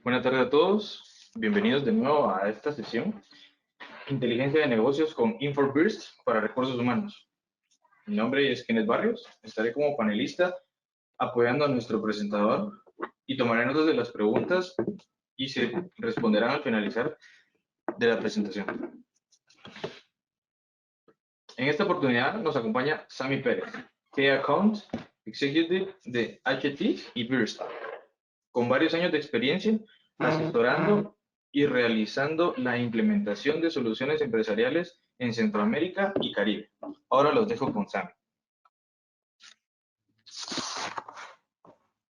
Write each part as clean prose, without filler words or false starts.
Buenas tardes a todos. Bienvenidos de nuevo a esta sesión. Inteligencia de negocios con InfoBurst para recursos humanos. Mi nombre es Kenneth Barrios. Estaré como panelista apoyando a nuestro presentador y tomaré notas de las preguntas y se responderán al finalizar de la presentación. En esta oportunidad nos acompaña Sammy Pérez, Key Account Executive de HT y Burst, con varios años de experiencia asesorando y realizando la implementación de soluciones empresariales en Centroamérica y Caribe. Ahora los dejo con Sammy.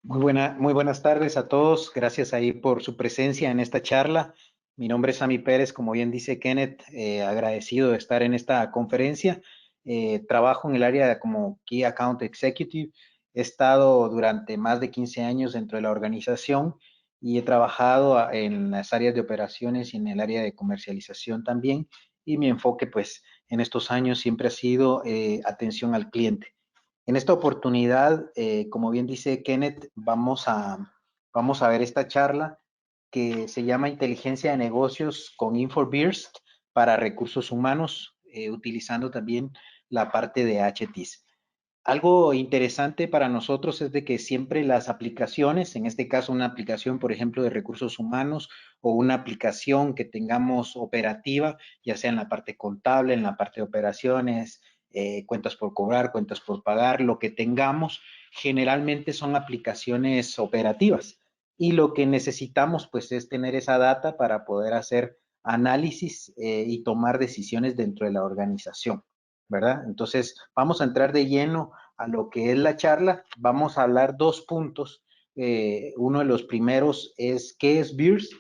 Muy buenas tardes a todos. Gracias ahí por su presencia en esta charla. Mi nombre es Sammy Pérez, como bien dice Kenneth, agradecido de estar en esta conferencia. Trabajo en el área como Key Account Executive. He estado durante más de 15 años dentro de la organización y he trabajado en las áreas de operaciones y en el área de comercialización también. Y mi enfoque, pues, en estos años siempre ha sido atención al cliente. En esta oportunidad, como bien dice Kenneth, vamos a ver esta charla que se llama Inteligencia de Negocios con InfoBurst para recursos humanos, utilizando también la parte de HTIS. Algo interesante para nosotros es de que siempre las aplicaciones, en este caso una aplicación, por ejemplo, de recursos humanos o una aplicación que tengamos operativa, ya sea en la parte contable, en la parte de operaciones, cuentas por cobrar, cuentas por pagar, lo que tengamos, generalmente son aplicaciones operativas. Y lo que necesitamos, pues, es tener esa data para poder hacer análisis y tomar decisiones dentro de la organización, ¿verdad? Entonces, vamos a entrar de lleno a lo que es la charla. Vamos a hablar dos puntos. Uno de los primeros es ¿qué es Burst?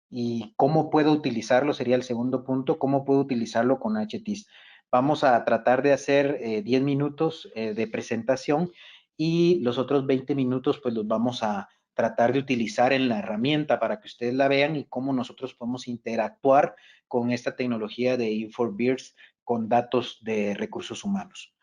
Y cómo puedo utilizarlo, sería el segundo punto, cómo puedo utilizarlo con HTIS. Vamos a tratar de hacer 10 minutos de presentación y los otros 20 minutos pues los vamos a tratar de utilizar en la herramienta para que ustedes la vean y cómo nosotros podemos interactuar con esta tecnología de InfoBurst con datos de recursos humanos.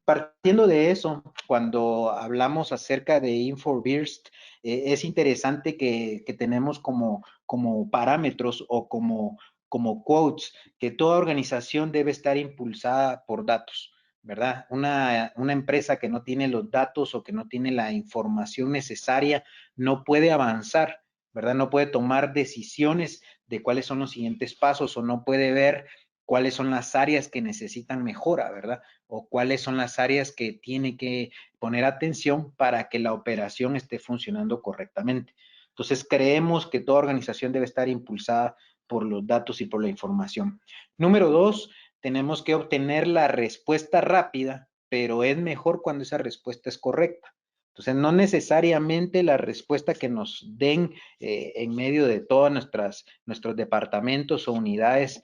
Partiendo de eso, cuando hablamos acerca de InfoBurst, es interesante que tenemos como parámetros o como quotes que toda organización debe estar impulsada por datos, ¿verdad? Una empresa que no tiene los datos o que no tiene la información necesaria no puede avanzar, ¿verdad? No puede tomar decisiones de cuáles son los siguientes pasos o no puede ver cuáles son las áreas que necesitan mejora, ¿verdad? O cuáles son las áreas que tiene que poner atención para que la operación esté funcionando correctamente. Entonces, creemos que toda organización debe estar impulsada por los datos y por la información. Número 2, tenemos que obtener la respuesta rápida, pero es mejor cuando esa respuesta es correcta. Entonces, no necesariamente la respuesta que nos den en medio de todos nuestros departamentos o unidades,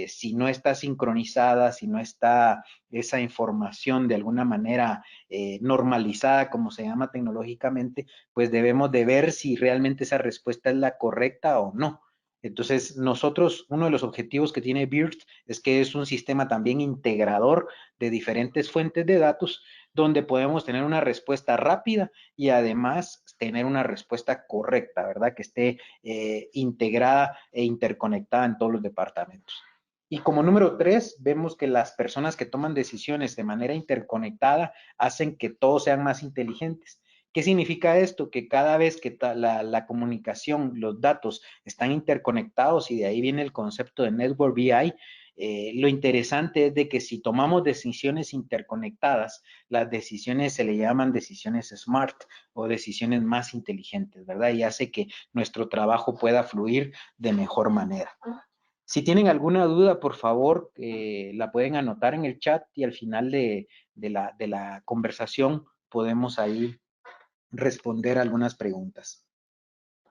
si no está sincronizada, si no está esa información de alguna manera normalizada, como se llama tecnológicamente, pues debemos de ver si realmente esa respuesta es la correcta o no. Entonces, nosotros, uno de los objetivos que tiene Burst es que es un sistema también integrador de diferentes fuentes de datos, donde podemos tener una respuesta rápida y además tener una respuesta correcta, ¿verdad? Que esté integrada e interconectada en todos los departamentos. Y como número 3, vemos que las personas que toman decisiones de manera interconectada hacen que todos sean más inteligentes. ¿Qué significa esto? Que cada vez que la comunicación, los datos están interconectados, y de ahí viene el concepto de Network BI, lo interesante es de que si tomamos decisiones interconectadas, las decisiones se le llaman decisiones smart o decisiones más inteligentes, ¿verdad? Y hace que nuestro trabajo pueda fluir de mejor manera. Si tienen alguna duda, por favor, la pueden anotar en el chat y al final de la conversación podemos ahí responder algunas preguntas.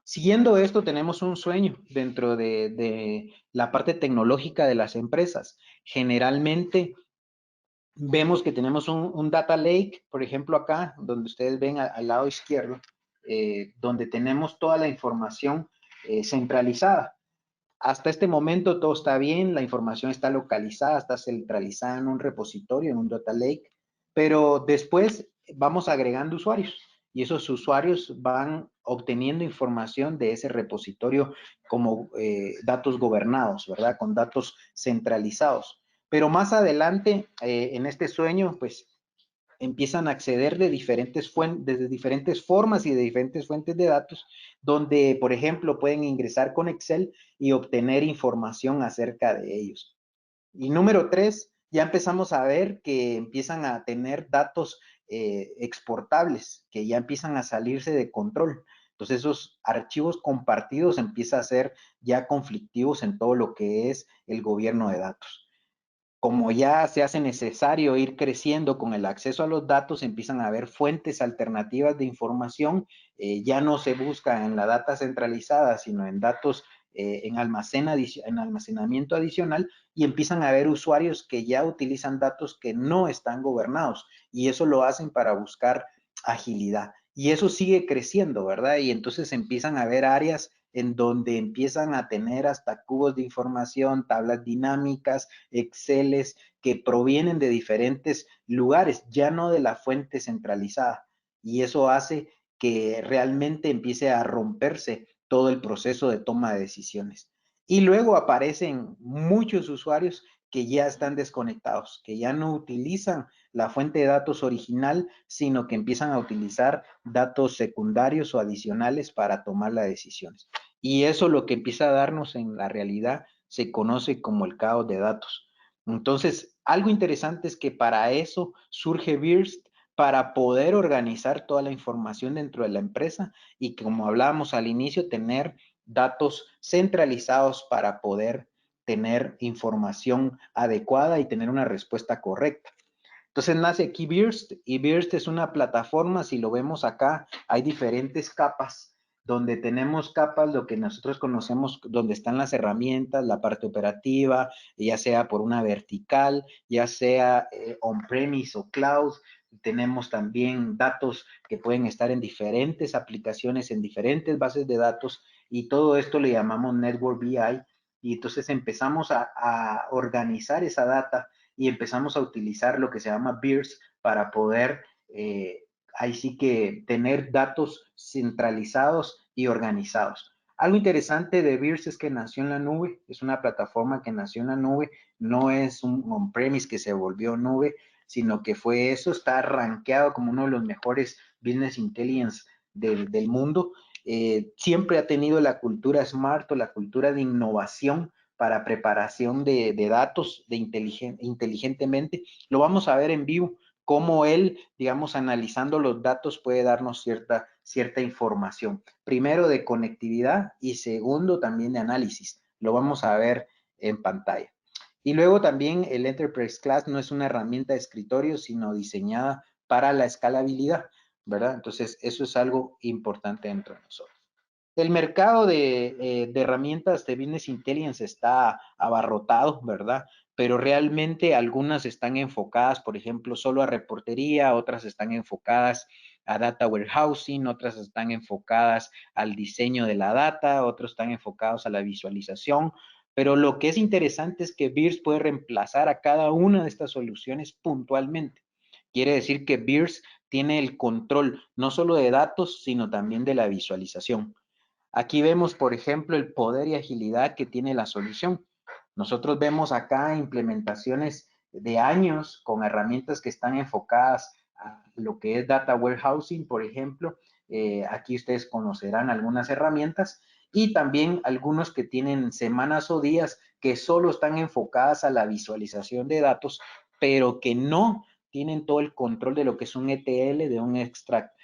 Siguiendo esto, tenemos un sueño dentro de la parte tecnológica de las empresas. Generalmente vemos que tenemos un data lake, por ejemplo acá, donde ustedes ven al lado izquierdo, donde tenemos toda la información centralizada. Hasta este momento todo está bien, la información está localizada, está centralizada en un repositorio, en un data lake, pero después vamos agregando usuarios y esos usuarios van obteniendo información de ese repositorio como datos gobernados, ¿verdad? Con datos centralizados. Pero más adelante, en este sueño, pues empiezan a acceder de diferentes fuentes, de diferentes formas y de diferentes fuentes de datos, donde, por ejemplo, pueden ingresar con Excel y obtener información acerca de ellos. Y número 3, ya empezamos a ver que empiezan a tener datos exportables, que ya empiezan a salirse de control. Entonces, esos archivos compartidos empiezan a ser ya conflictivos en todo lo que es el gobierno de datos. Como ya se hace necesario ir creciendo con el acceso a los datos, empiezan a haber fuentes alternativas de información. Ya no se busca en la data centralizada, sino en datos en almacenamiento adicional, y empiezan a haber usuarios que ya utilizan datos que no están gobernados, y eso lo hacen para buscar agilidad. Y eso sigue creciendo, ¿verdad? Y entonces empiezan a haber áreas en donde empiezan a tener hasta cubos de información, tablas dinámicas, Exceles que provienen de diferentes lugares, ya no de la fuente centralizada. Y eso hace que realmente empiece a romperse todo el proceso de toma de decisiones. Y luego aparecen muchos usuarios que ya están desconectados, que ya no utilizan la fuente de datos original, sino que empiezan a utilizar datos secundarios o adicionales para tomar las decisiones. Y eso lo que empieza a darnos en la realidad se conoce como el caos de datos. Entonces, algo interesante es que para eso surge Birst, para poder organizar toda la información dentro de la empresa y, como hablábamos al inicio, tener datos centralizados para poder tener información adecuada y tener una respuesta correcta. Entonces nace aquí Birst, y Birst es una plataforma. Si lo vemos acá, hay diferentes capas, donde tenemos capas, lo que nosotros conocemos, donde están las herramientas, la parte operativa, ya sea por una vertical, ya sea on-premise o cloud. Tenemos también datos que pueden estar en diferentes aplicaciones, en diferentes bases de datos, y todo esto le llamamos Network BI. Y entonces empezamos a organizar esa data y empezamos a utilizar lo que se llama BIRS para poder ahí sí que tener datos centralizados y organizados. Algo interesante de BIRS es que nació en la nube, es una plataforma que nació en la nube, no es un on-premise que se volvió nube, sino que fue eso, está rankeado como uno de los mejores business intelligence del mundo. Siempre ha tenido la cultura smart o la cultura de innovación para preparación de datos inteligentemente. Lo vamos a ver en vivo, cómo él, digamos, analizando los datos puede darnos cierta información. Primero de conectividad y segundo también de análisis. Lo vamos a ver en pantalla. Y luego también el Enterprise Class no es una herramienta de escritorio, sino diseñada para la escalabilidad, ¿verdad? Entonces, eso es algo importante dentro de nosotros. El mercado de herramientas de Business Intelligence está abarrotado, ¿verdad? Pero realmente algunas están enfocadas, por ejemplo, solo a reportería, otras están enfocadas a data warehousing, otras están enfocadas al diseño de la data, otros están enfocados a la visualización. Pero lo que es interesante es que BIRS puede reemplazar a cada una de estas soluciones puntualmente. Quiere decir que BIRS tiene el control no solo de datos, sino también de la visualización. Aquí vemos, por ejemplo, el poder y agilidad que tiene la solución. Nosotros vemos acá implementaciones de años con herramientas que están enfocadas a lo que es data warehousing, por ejemplo. Aquí ustedes conocerán algunas herramientas y también algunos que tienen semanas o días que solo están enfocadas a la visualización de datos, pero que no tienen todo el control de lo que es un ETL, de un extract,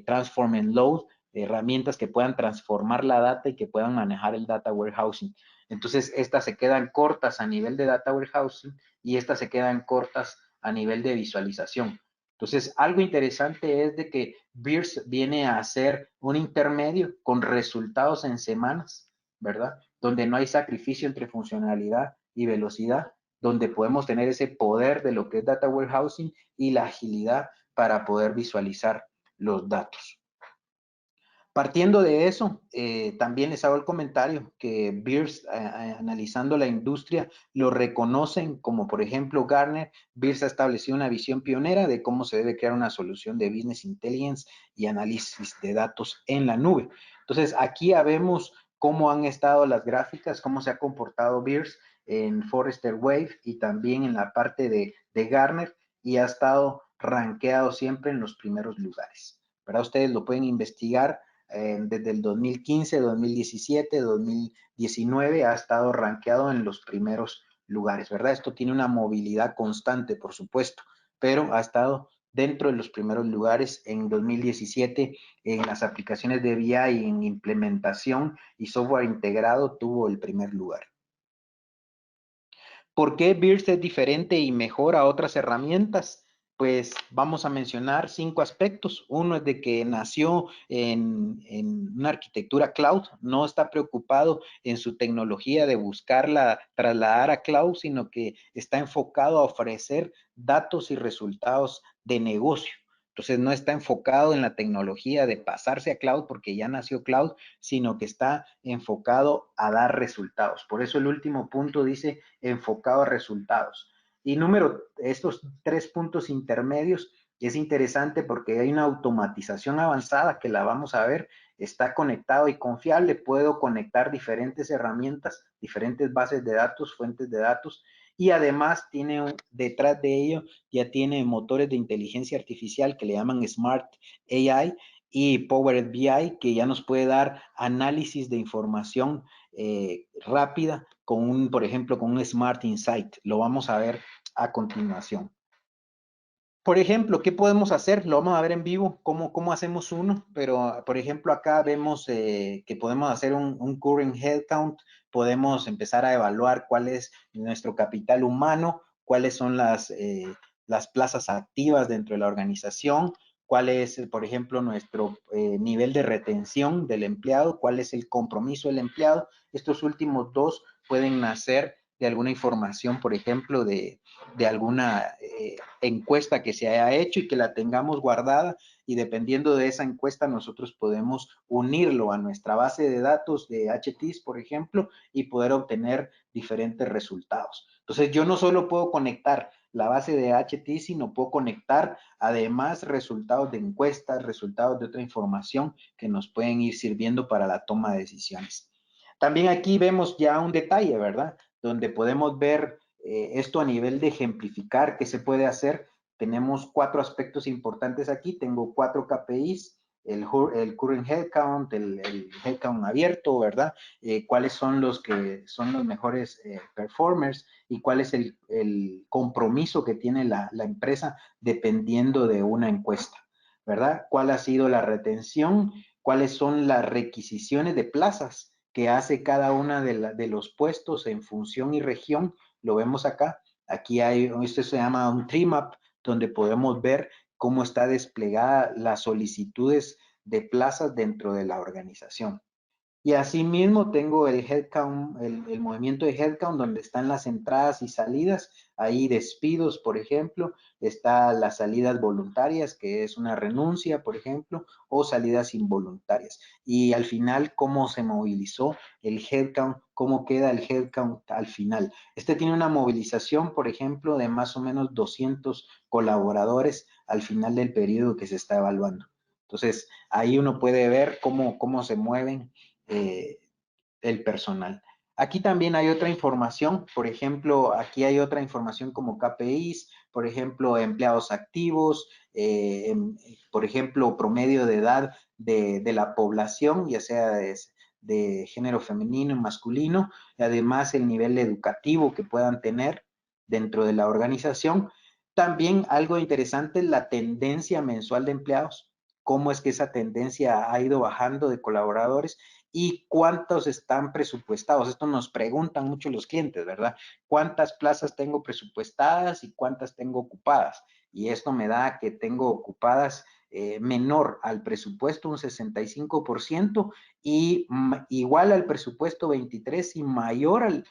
transform and load, herramientas que puedan transformar la data y que puedan manejar el data warehousing. Entonces, estas se quedan cortas a nivel de data warehousing y estas se quedan cortas a nivel de visualización. Entonces, algo interesante es de que BIRS viene a ser un intermedio con resultados en semanas, ¿verdad? Donde no hay sacrificio entre funcionalidad y velocidad, donde podemos tener ese poder de lo que es data warehousing y la agilidad para poder visualizar los datos. Partiendo de eso, también les hago el comentario que Beers, analizando la industria, lo reconocen como, por ejemplo, Gartner. Beers ha establecido una visión pionera de cómo se debe crear una solución de business intelligence y análisis de datos en la nube. Entonces, aquí ya vemos cómo han estado las gráficas, cómo se ha comportado Beers en Forrester Wave y también en la parte de Gartner, y ha estado rankeado siempre en los primeros lugares. ¿Verdad? Ustedes lo pueden investigar desde el 2015, 2017, 2019 ha estado rankeado en los primeros lugares, ¿verdad? Esto tiene una movilidad constante, por supuesto, pero ha estado dentro de los primeros lugares en 2017 en las aplicaciones de BI y en implementación y software integrado tuvo el primer lugar. ¿Por qué Birst es diferente y mejor a otras herramientas? Pues vamos a mencionar 5 aspectos. Uno es de que nació en una arquitectura cloud, no está preocupado en su tecnología de buscarla, trasladar a cloud, sino que está enfocado a ofrecer datos y resultados de negocio. Entonces no está enfocado en la tecnología de pasarse a cloud porque ya nació cloud, sino que está enfocado a dar resultados. Por eso el último punto dice enfocado a resultados. Y estos 3 puntos intermedios es interesante porque hay una automatización avanzada que la vamos a ver, está conectado y confiable, puedo conectar diferentes herramientas, diferentes bases de datos, fuentes de datos, y además detrás de ello ya tiene motores de inteligencia artificial que le llaman Smart AI y Powered BI, que ya nos puede dar análisis de información rápida con por ejemplo, con un Smart Insight. Lo vamos a ver a continuación. Por ejemplo, ¿qué podemos hacer? Lo vamos a ver en vivo, cómo hacemos uno, pero por ejemplo acá vemos que podemos hacer un current headcount, podemos empezar a evaluar cuál es nuestro capital humano, cuáles son las plazas activas dentro de la organización, cuál es, por ejemplo, nuestro nivel de retención del empleado, cuál es el compromiso del empleado. Estos últimos dos pueden nacer de alguna información, por ejemplo, de alguna encuesta que se haya hecho y que la tengamos guardada, y dependiendo de esa encuesta nosotros podemos unirlo a nuestra base de datos de HTs, por ejemplo, y poder obtener diferentes resultados. Entonces yo no solo puedo conectar la base de HT, sino puedo conectar además resultados de encuestas, resultados de otra información que nos pueden ir sirviendo para la toma de decisiones. También aquí vemos ya un detalle, ¿verdad? Donde podemos ver esto a nivel de ejemplificar qué se puede hacer. Tenemos 4 aspectos importantes aquí. Tengo 4 KPIs, el current headcount, el headcount abierto, ¿verdad? Cuáles son los que son los mejores performers y cuál es el compromiso que tiene la empresa dependiendo de una encuesta, ¿verdad? ¿Cuál ha sido la retención? ¿Cuáles son las requisiciones de plazas que hace cada una de los puestos en función y región? Lo vemos acá. Aquí esto se llama un tree map, donde podemos ver cómo está desplegada las solicitudes de plazas dentro de la organización. Y asimismo tengo el headcount, el movimiento de headcount, donde están las entradas y salidas. Ahí despidos, por ejemplo, está las salidas voluntarias, que es una renuncia, por ejemplo, o salidas involuntarias. Y al final, cómo se movilizó el headcount, cómo queda el headcount al final. Este tiene una movilización, por ejemplo, de más o menos 200 colaboradores al final del periodo que se está evaluando. Entonces, ahí uno puede ver cómo se mueven el personal. Aquí también hay otra información, por ejemplo, aquí hay otra información como KPIs, por ejemplo, empleados activos, por ejemplo, promedio de edad de la población, ya sea de género femenino y masculino, y además el nivel educativo que puedan tener dentro de la organización. También algo interesante es la tendencia mensual de empleados, cómo es que esa tendencia ha ido bajando de colaboradores y cuántos están presupuestados. Esto nos preguntan mucho los clientes, ¿verdad? ¿Cuántas plazas tengo presupuestadas y cuántas tengo ocupadas? Y esto me da que tengo ocupadas menor al presupuesto un 65% y igual al presupuesto 23 y mayor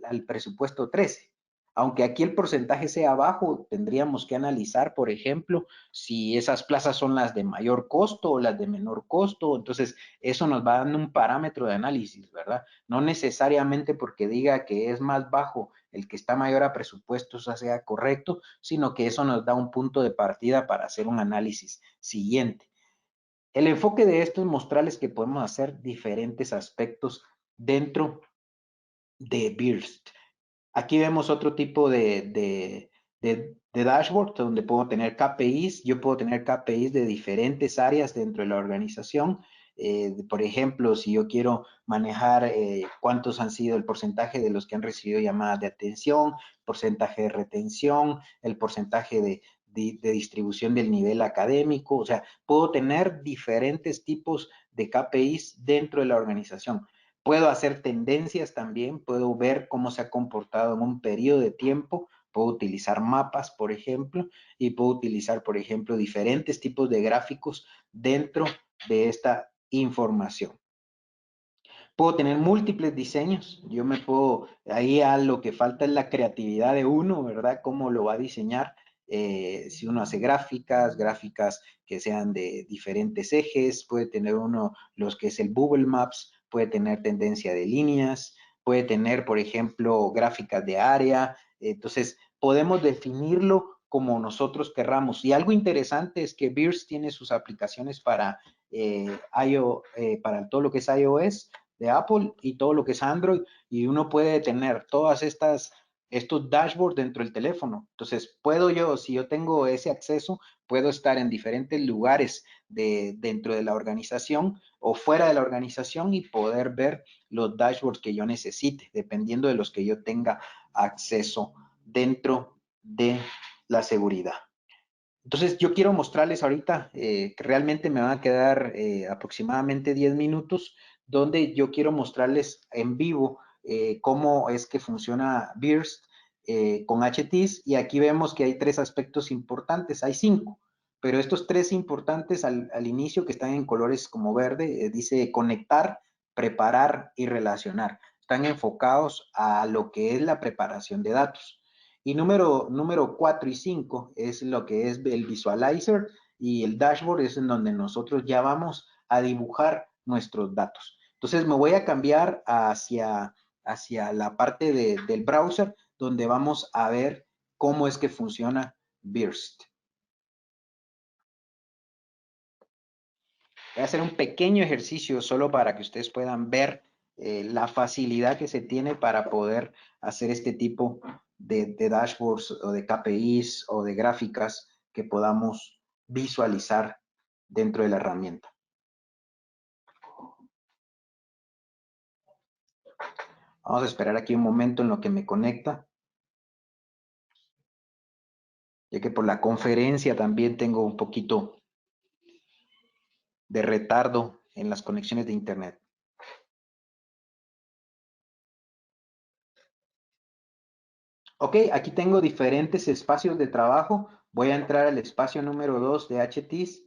al presupuesto 13. Aunque aquí el porcentaje sea bajo, tendríamos que analizar, por ejemplo, si esas plazas son las de mayor costo o las de menor costo. Entonces, eso nos va dando un parámetro de análisis, ¿verdad? No necesariamente porque diga que es más bajo el que está mayor a presupuesto, eso sea correcto, sino que eso nos da un punto de partida para hacer un análisis siguiente. El enfoque de esto es mostrarles que podemos hacer diferentes aspectos dentro de BIRST. Aquí vemos otro tipo de dashboard donde puedo tener KPIs. Yo puedo tener KPIs de diferentes áreas dentro de la organización. Por ejemplo, si yo quiero manejar cuántos han sido el porcentaje de los que han recibido llamadas de atención, porcentaje de retención, el porcentaje de distribución del nivel académico. O sea, puedo tener diferentes tipos de KPIs dentro de la organización. Puedo hacer tendencias también, puedo ver cómo se ha comportado en un periodo de tiempo, puedo utilizar mapas, por ejemplo, y puedo utilizar, por ejemplo, diferentes tipos de gráficos dentro de esta información. Puedo tener múltiples diseños, yo me puedo, ahí a lo que falta es la creatividad de uno, ¿verdad? Cómo lo va a diseñar. Si uno hace gráficas que sean de diferentes ejes, puede tener uno los que es el Google Maps, puede tener tendencia de líneas, puede tener, por ejemplo, gráficas de área. Entonces, podemos definirlo como nosotros querramos. Y algo interesante es que BIRS tiene sus aplicaciones para todo lo que es iOS de Apple y todo lo que es Android, y uno puede tener todas estos dashboards dentro del teléfono. Entonces, si yo tengo ese acceso, puedo estar en diferentes lugares dentro de la organización o fuera de la organización y poder ver los dashboards que yo necesite, dependiendo de los que yo tenga acceso dentro de la seguridad. Entonces, yo quiero mostrarles ahorita que realmente me van a quedar aproximadamente 10 minutos, donde yo quiero mostrarles en vivo cómo es que funciona BIRST con HTs. Y aquí vemos que hay tres aspectos importantes, hay cinco, pero estos tres importantes al inicio, que están en colores como verde, dice conectar, preparar y relacionar. Están enfocados a lo que es la preparación de datos. Y número 4 y 5 es lo que es el visualizer, y el dashboard es en donde nosotros ya vamos a dibujar nuestros datos. Entonces me voy a cambiar hacia la parte del browser, donde vamos a ver cómo es que funciona BIRST. Voy a hacer un pequeño ejercicio solo para que ustedes puedan ver la facilidad que se tiene para poder hacer este tipo de dashboards o de KPIs o de gráficas que podamos visualizar dentro de la herramienta. Vamos a esperar aquí un momento en lo que me conecta, ya que por la conferencia también tengo un poquito de retardo en las conexiones de internet. Ok, aquí tengo diferentes espacios de trabajo. Voy a entrar al espacio número 2 de HTs.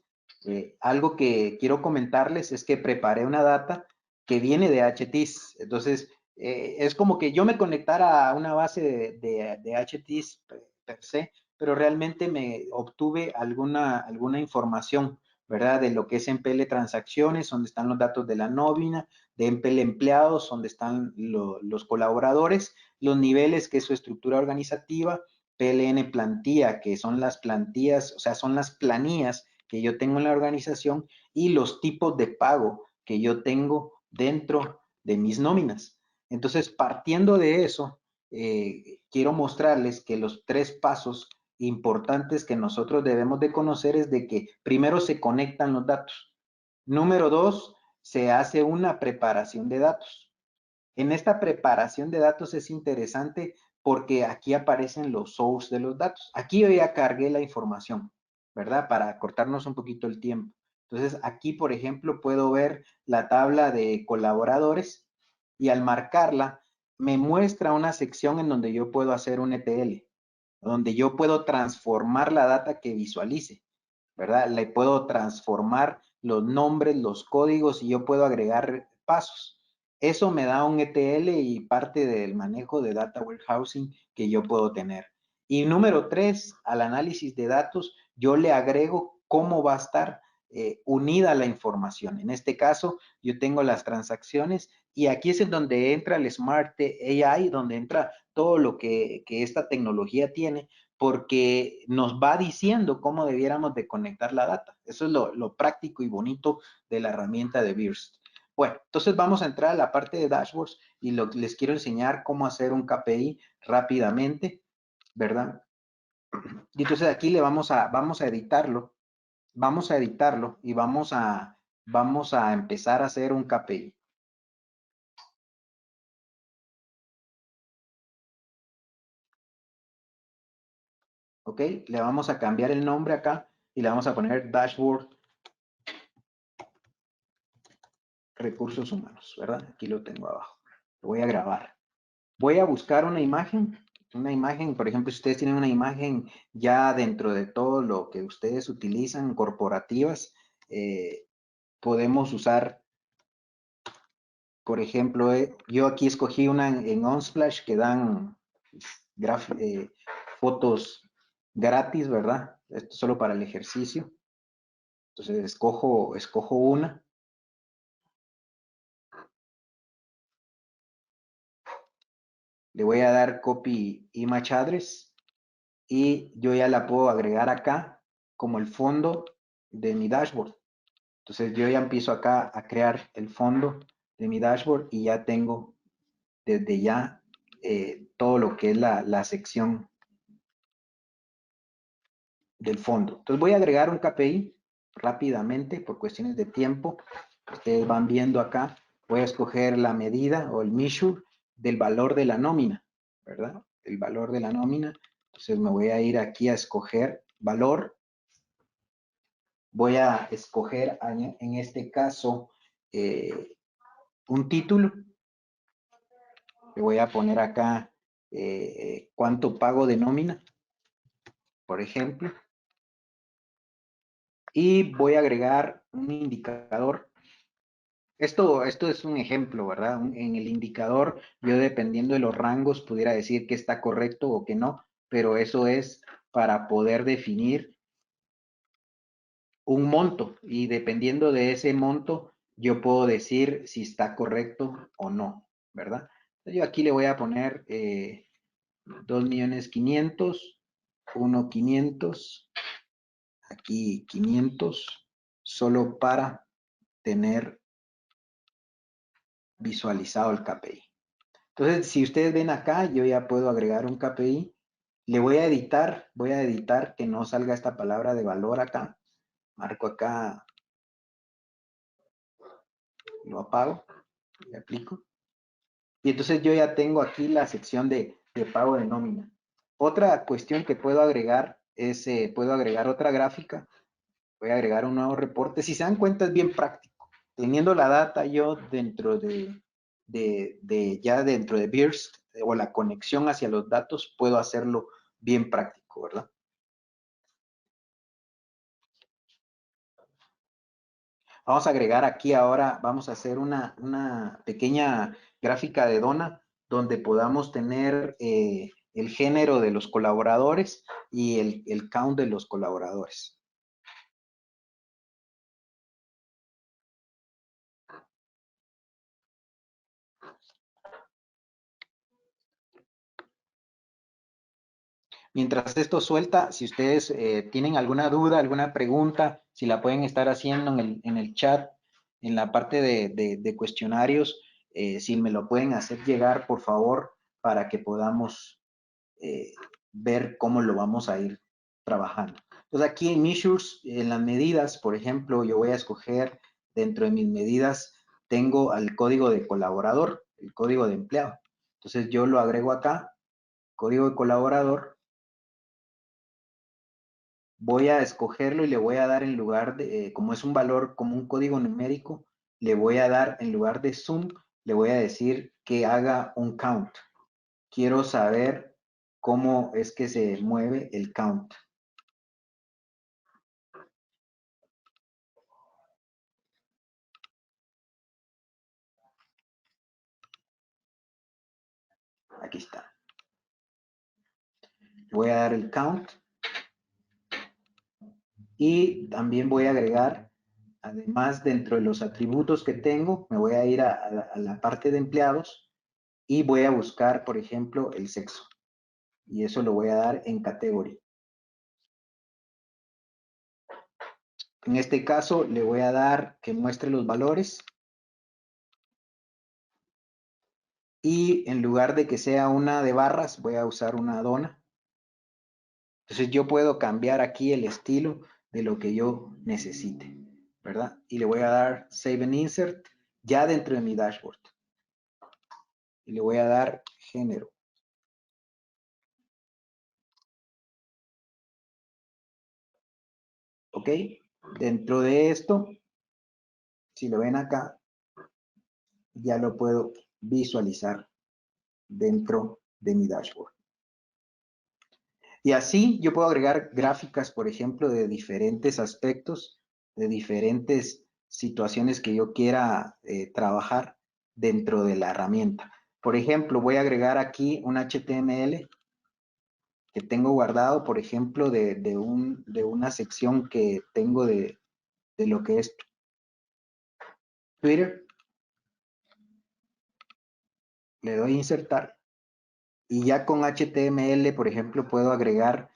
Algo que quiero comentarles es que preparé una data que viene de HTs. Entonces, es como que yo me conectara a una base de HTs per se, pero realmente me obtuve alguna información, ¿verdad? De lo que es MPL transacciones, donde están los datos de la nómina, de MPL empleados, donde están los colaboradores, los niveles, que es su estructura organizativa, PLN plantilla, que son las plantillas, o sea, son las planillas que yo tengo en la organización, y los tipos de pago que yo tengo dentro de mis nóminas. Entonces, partiendo de eso, quiero mostrarles que los tres pasos importantes que nosotros debemos de conocer es de que primero se conectan los datos. Número 2, se hace una preparación de datos. En esta preparación de datos es interesante porque aquí aparecen los source de los datos. Aquí yo ya cargué la información, ¿verdad? Para cortarnos un poquito el tiempo. Entonces, aquí, por ejemplo, puedo ver la tabla de colaboradores, y al marcarla me muestra una sección en donde yo puedo hacer un ETL, donde yo puedo transformar la data que visualice, ¿verdad? Le puedo transformar los nombres, los códigos, y yo puedo agregar pasos. Eso me da un ETL y parte del manejo de data warehousing que yo puedo tener. Y número 3, al análisis de datos, yo le agrego cómo va a estar unida la información. En este caso, yo tengo las transacciones y aquí es en donde entra el Smart AI, donde entra todo lo que esta tecnología tiene, porque nos va diciendo cómo debiéramos de conectar la data. Eso es lo práctico y bonito de la herramienta de Birst. Bueno, entonces vamos a entrar a la parte de dashboards y les quiero enseñar cómo hacer un KPI rápidamente, ¿verdad? Y entonces aquí le vamos a editarlo, y vamos a empezar a hacer un KPI. ¿Ok? Le vamos a cambiar el nombre acá y le vamos a poner dashboard recursos humanos, ¿verdad? Aquí lo tengo abajo. Lo voy a grabar. Voy a buscar una imagen, por ejemplo, si ustedes tienen una imagen ya dentro de todo lo que ustedes utilizan, corporativas, podemos usar, por ejemplo, yo aquí escogí una en Unsplash que dan fotos gratis, ¿verdad? Esto solo para el ejercicio. Entonces escojo una. Le voy a dar copy image address y yo ya la puedo agregar acá como el fondo de mi dashboard. Entonces yo ya empiezo acá a crear el fondo de mi dashboard y ya tengo desde ya todo lo que es la sección del fondo. Entonces voy a agregar un KPI rápidamente por cuestiones de tiempo. Ustedes van viendo acá, voy a escoger la medida o el measure del valor de la nómina, ¿verdad? El valor de la nómina. Entonces me voy a ir aquí a escoger valor. Voy a escoger en este caso un título. Le voy a poner acá cuánto pago de nómina, por ejemplo. Y voy a agregar un indicador. Esto es un ejemplo, ¿verdad? En el indicador, yo dependiendo de los rangos, pudiera decir que está correcto o que no, pero eso es para poder definir un monto y dependiendo de ese monto, yo puedo decir si está correcto o no, ¿verdad? Yo aquí le voy a poner 2.500.000, 1.500.000, aquí 500, solo para tener visualizado el KPI. Entonces, si ustedes ven acá, yo ya puedo agregar un KPI. Le voy a editar que no salga esta palabra de valor acá. Marco acá, lo apago, le aplico. Y entonces yo ya tengo aquí la sección de pago de nómina. Otra cuestión que puedo agregar es, puedo agregar otra gráfica. Voy a agregar un nuevo reporte. Si se dan cuenta, es bien práctico. Teniendo la data yo dentro ya dentro de Birst o la conexión hacia los datos, puedo hacerlo bien práctico, ¿verdad? Vamos a agregar aquí ahora, vamos a hacer una pequeña gráfica de dona donde podamos tener el género de los colaboradores y el count de los colaboradores. Mientras esto suelta, si ustedes tienen alguna duda, alguna pregunta, si la pueden estar haciendo en el chat, en la parte de cuestionarios, si me lo pueden hacer llegar, por favor, para que podamos ver cómo lo vamos a ir trabajando. Entonces aquí en Measures, en las medidas, por ejemplo, yo voy a escoger dentro de mis medidas, tengo al código de colaborador, el código de empleado. Entonces yo lo agrego acá, código de colaborador, voy a escogerlo y le voy a dar en lugar de, como es un valor, como un código numérico, le voy a dar en lugar de sum, le voy a decir que haga un count. Quiero saber cómo es que se mueve el count. Aquí está. Voy a dar el count. Y también voy a agregar, además, dentro de los atributos que tengo, me voy a ir a la parte de empleados y voy a buscar, por ejemplo, el sexo. Y eso lo voy a dar en category. En este caso, le voy a dar que muestre los valores. Y en lugar de que sea una de barras, voy a usar una dona. Entonces yo puedo cambiar aquí el estilo de lo que yo necesite, ¿verdad? Y le voy a dar Save and Insert ya dentro de mi dashboard. Y le voy a dar género. ¿Ok? Dentro de esto, si lo ven acá, ya lo puedo visualizar dentro de mi dashboard. Y así yo puedo agregar gráficas, por ejemplo, de diferentes aspectos, de diferentes situaciones que yo quiera trabajar dentro de la herramienta. Por ejemplo, voy a agregar aquí un HTML que tengo guardado, por ejemplo, de una sección que tengo de lo que es Twitter. Le doy insertar y ya con HTML, por ejemplo, puedo agregar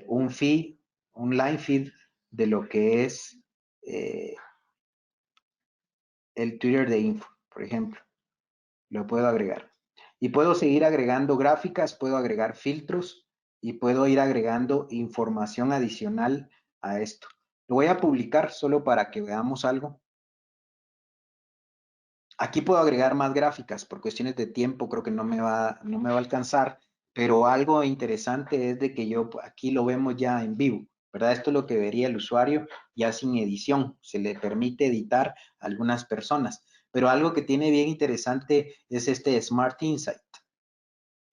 un feed, un line feed de lo que es el Twitter de info, por ejemplo. Lo puedo agregar. Y puedo seguir agregando gráficas, puedo agregar filtros y puedo ir agregando información adicional a esto. Lo voy a publicar solo para que veamos algo. Aquí puedo agregar más gráficas, por cuestiones de tiempo creo que no me va a alcanzar, pero algo interesante es de que yo aquí lo vemos ya en vivo, ¿verdad? Esto es lo que vería el usuario ya sin edición, se le permite editar a algunas personas, pero algo que tiene bien interesante es este Smart Insight.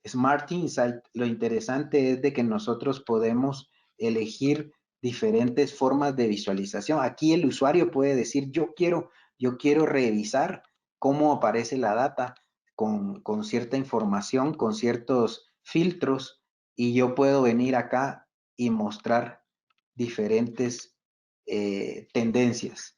Smart Insight, lo interesante es de que nosotros podemos elegir diferentes formas de visualización. Aquí el usuario puede decir, yo quiero revisar cómo aparece la data con cierta información, con ciertos filtros, y yo puedo venir acá y mostrar diferentes tendencias,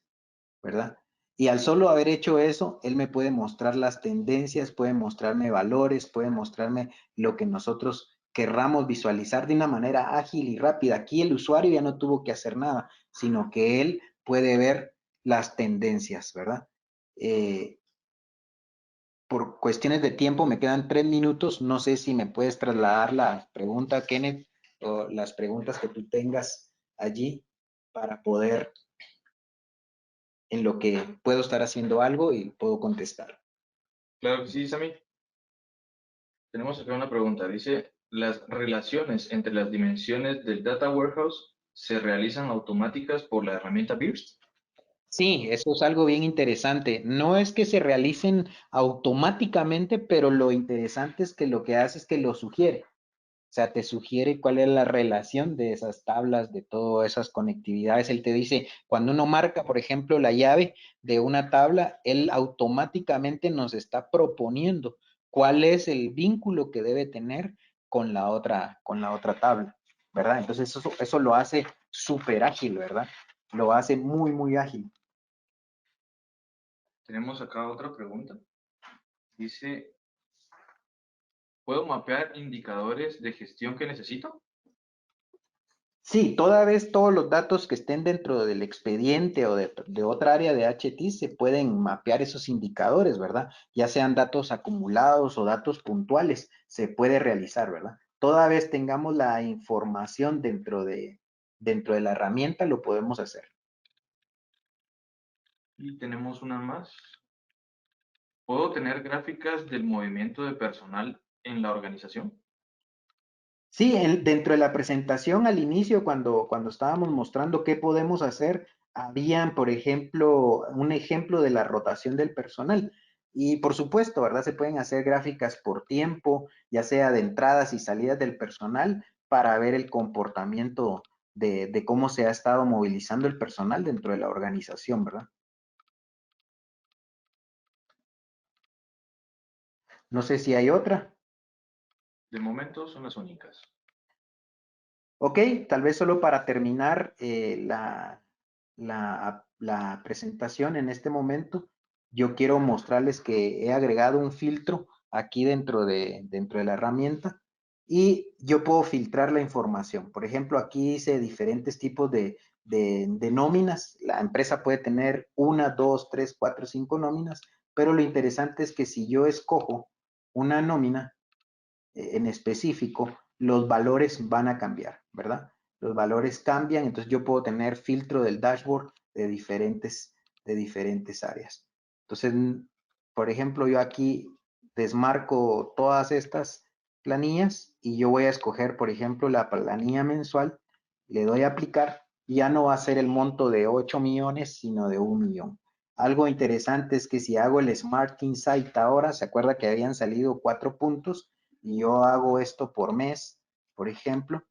¿verdad? Y al solo haber hecho eso, él me puede mostrar las tendencias, puede mostrarme valores, puede mostrarme lo que nosotros querramos visualizar de una manera ágil y rápida. Aquí el usuario ya no tuvo que hacer nada, sino que él puede ver las tendencias, ¿verdad? Por cuestiones de tiempo me quedan 3 minutos. No sé si me puedes trasladar la pregunta, Kenneth, o las preguntas que tú tengas allí para poder en lo que puedo estar haciendo algo y puedo contestar. Claro que sí, Sammy. Tenemos acá una pregunta. Dice, ¿las relaciones entre las dimensiones del Data Warehouse se realizan automáticas por la herramienta Burst? Sí, eso es algo bien interesante. No es que se realicen automáticamente, pero lo interesante es que lo que hace es que lo sugiere. O sea, te sugiere cuál es la relación de esas tablas, de todas esas conectividades. Él te dice, cuando uno marca, por ejemplo, la llave de una tabla, él automáticamente nos está proponiendo cuál es el vínculo que debe tener con la otra tabla, ¿verdad? Entonces, eso lo hace súper ágil, ¿verdad? Lo hace muy, muy ágil. Tenemos acá otra pregunta. Dice, ¿puedo mapear indicadores de gestión que necesito? Sí, toda vez todos los datos que estén dentro del expediente o de otra área de HT se pueden mapear esos indicadores, ¿verdad? Ya sean datos acumulados o datos puntuales, se puede realizar, ¿verdad? Toda vez tengamos la información dentro de la herramienta, lo podemos hacer. Y tenemos una más. ¿Puedo tener gráficas del movimiento de personal en la organización? Sí, dentro de la presentación al inicio, cuando estábamos mostrando qué podemos hacer, habían, por ejemplo, un ejemplo de la rotación del personal. Y por supuesto, ¿verdad? Se pueden hacer gráficas por tiempo, ya sea de entradas y salidas del personal, para ver el comportamiento de cómo se ha estado movilizando el personal dentro de la organización, ¿verdad? No sé si hay otra. De momento son las únicas. Ok, tal vez solo para terminar la presentación en este momento, yo quiero mostrarles que he agregado un filtro aquí dentro de la herramienta y yo puedo filtrar la información. Por ejemplo, aquí dice diferentes tipos de nóminas. La empresa puede tener una, dos, tres, cuatro, cinco nóminas, pero lo interesante es que si yo escojo una nómina, en específico, los valores van a cambiar, ¿verdad? Los valores cambian, entonces yo puedo tener filtro del dashboard de diferentes áreas. Entonces, por ejemplo, yo aquí desmarco todas estas planillas y yo voy a escoger, por ejemplo, la planilla mensual, le doy a aplicar, y ya no va a ser el monto de 8 millones, sino de 1 millón. Algo interesante es que si hago el Smart Insight ahora, se acuerda que habían salido 4 puntos, y yo hago esto por mes, por ejemplo,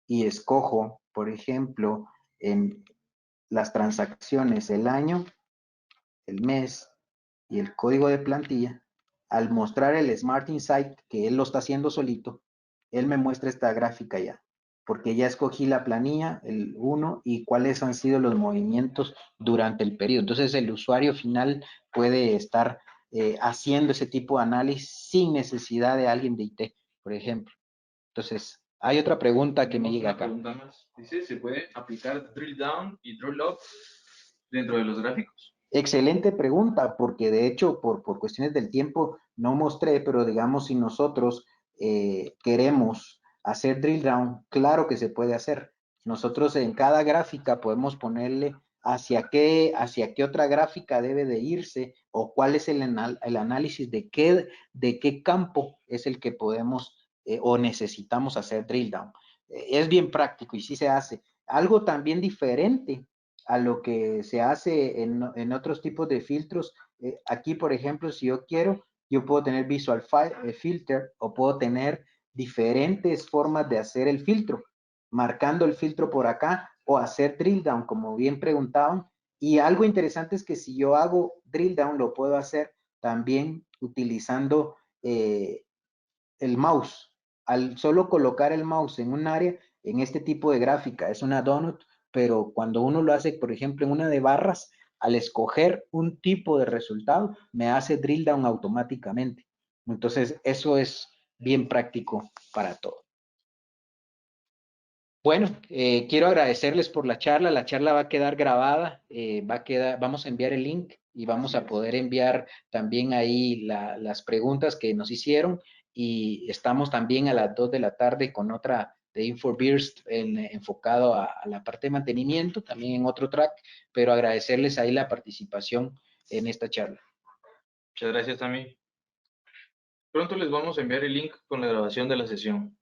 y escojo, por ejemplo, en las transacciones, el año, el mes y el código de plantilla. Al mostrar el Smart Insight, que él lo está haciendo solito, él me muestra esta gráfica ya, porque ya escogí la planilla, el 1, y cuáles han sido los movimientos durante el periodo. Entonces el usuario final puede estar haciendo ese tipo de análisis sin necesidad de alguien de IT, por ejemplo. Entonces, hay otra pregunta que me llega acá. Pregunta más. Dice, ¿se puede aplicar drill down y drill up dentro de los gráficos? Excelente pregunta, porque de hecho, por cuestiones del tiempo, no mostré, pero digamos, si nosotros queremos hacer drill down, claro que se puede hacer. Nosotros en cada gráfica podemos ponerle hacia qué otra gráfica debe de irse, o cuál es el análisis de qué campo es el que podemos o necesitamos hacer drill down. Es bien práctico y sí se hace. Algo también diferente a lo que se hace en otros tipos de filtros. Aquí, por ejemplo, si yo quiero, yo puedo tener Visual Filter, o puedo tener diferentes formas de hacer el filtro, marcando el filtro por acá, o hacer drill down, como bien preguntaban. Y algo interesante es que si yo hago drill down, lo puedo hacer también utilizando el mouse. Al solo colocar el mouse en un área, en este tipo de gráfica, es una donut, pero cuando uno lo hace, por ejemplo, en una de barras, al escoger un tipo de resultado, me hace drill down automáticamente. Entonces, eso es bien práctico para todo. Bueno, quiero agradecerles por la charla. La charla va a quedar grabada, vamos a enviar el link y vamos a poder enviar también ahí las preguntas que nos hicieron, y estamos también a las 2 de la tarde con otra de InfoBurst enfocado a la parte de mantenimiento, también en otro track, pero agradecerles ahí la participación en esta charla. Muchas gracias, Tami. Pronto les vamos a enviar el link con la grabación de la sesión.